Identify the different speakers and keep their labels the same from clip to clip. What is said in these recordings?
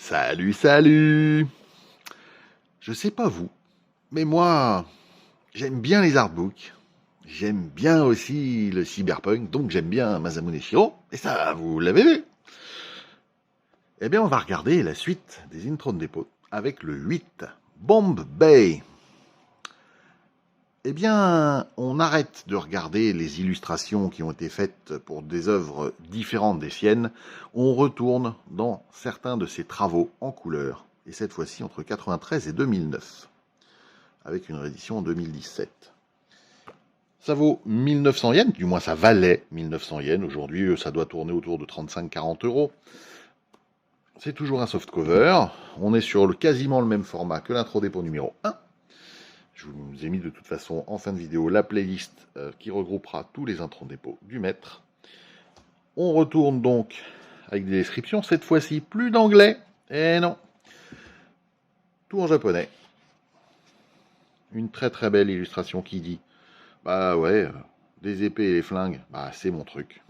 Speaker 1: Salut, salut! Je sais pas vous, mais moi, j'aime bien les artbooks. J'aime bien aussi le cyberpunk, donc j'aime bien Masamune Shirow. Et ça, vous l'avez vu. Eh bien, on va regarder la suite des intros de dépôt avec le 8, Bomb Bay. Eh bien, on arrête de regarder les illustrations qui ont été faites pour des œuvres différentes des siennes. On retourne dans certains de ses travaux en couleur, et cette fois-ci entre 93 et 2009, avec une réédition en 2017. Ça vaut 1900 yens, du moins ça valait 1900 yens. Aujourd'hui, ça doit tourner autour de 35-40 euros. C'est toujours un softcover. On est sur quasiment le même format que l'intro dépôt numéro 1. Je vous ai mis de toute façon en fin de vidéo la playlist qui regroupera tous les intros dépôt du maître. On retourne donc avec des descriptions. Cette fois-ci, plus d'anglais. Et non. Tout en japonais. Une très très belle illustration qui dit bah ouais, des épées et les flingues, bah c'est mon truc.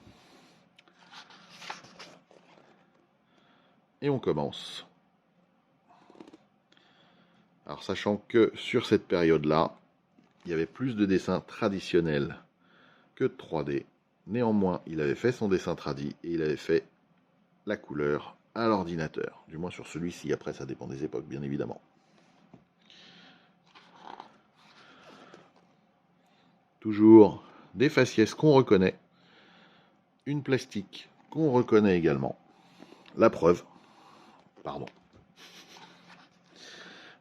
Speaker 1: Et on commence. Alors sachant que sur cette période-là, il y avait plus de dessins traditionnels que de 3D. Néanmoins, il avait fait son dessin tradi et il avait fait la couleur à l'ordinateur. Du moins sur celui-ci, après ça dépend des époques, bien évidemment. Toujours des faciès qu'on reconnaît, une plastique qu'on reconnaît également. La preuve, pardon.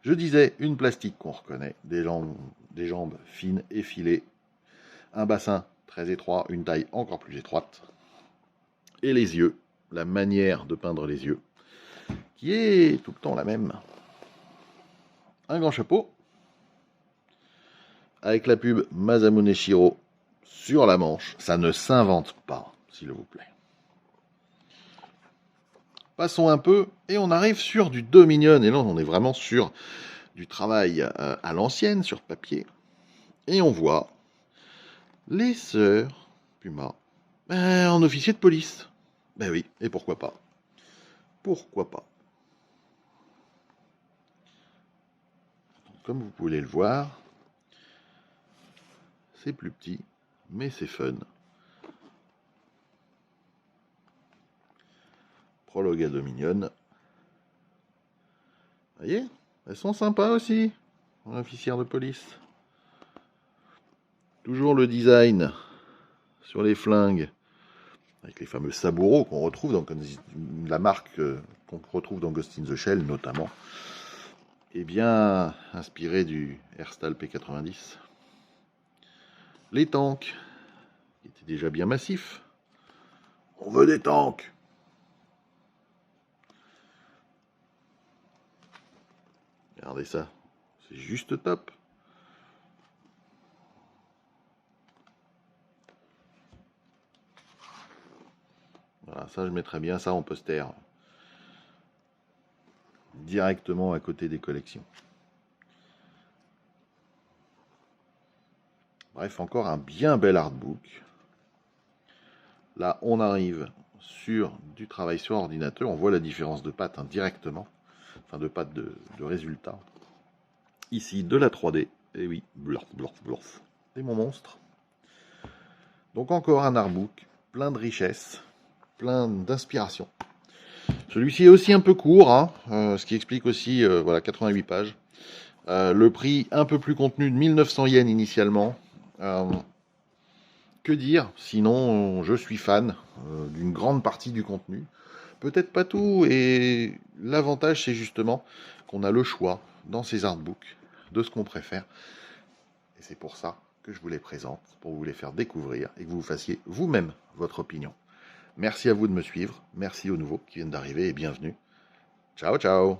Speaker 1: Je disais une plastique qu'on reconnaît, des jambes fines effilées, un bassin très étroit, une taille encore plus étroite, et les yeux, la manière de peindre les yeux, qui est tout le temps la même. Un grand chapeau, avec la pub Masamune Shirow sur la manche, ça ne s'invente pas, s'il vous plaît. Passons un peu, et on arrive sur du Dominion, et là on est vraiment sur du travail à l'ancienne, sur papier, et on voit les sœurs Puma en officier de police. Ben oui, et pourquoi pas? Pourquoi pas? Comme vous pouvez le voir, c'est plus petit, mais c'est fun. Prologue à Dominion. Vous voyez, elles sont sympas aussi, officières de police. Toujours le design sur les flingues, avec les fameux saboureaux qu'on retrouve dans la marque qu'on retrouve dans Ghost in the Shell notamment. Et bien inspiré du Herstal P90. Les tanks, qui étaient déjà bien massifs. On veut des tanks. Regardez ça, c'est juste top. Voilà, ça je mettrais bien ça en poster. Directement à côté des collections. Bref, encore un bien bel artbook. Là, on arrive sur du travail sur ordinateur. On voit la différence de patte directement. Enfin, de patte de résultat. Ici, de la 3D. Et oui, blurf, blurf, blurf. Et mon monstre. Donc encore un artbook, plein de richesse, plein d'inspiration. Celui-ci est aussi un peu court, hein, ce qui explique aussi, voilà, 88 pages. Le prix un peu plus contenu de 1900 yens initialement. Que dire? Sinon, je suis fan d'une grande partie du contenu. Peut-être pas tout, et l'avantage, c'est justement qu'on a le choix dans ces artbooks de ce qu'on préfère. Et c'est pour ça que je vous les présente, pour vous les faire découvrir et que vous fassiez vous-même votre opinion. Merci à vous de me suivre, merci aux nouveaux qui viennent d'arriver et bienvenue. Ciao, ciao!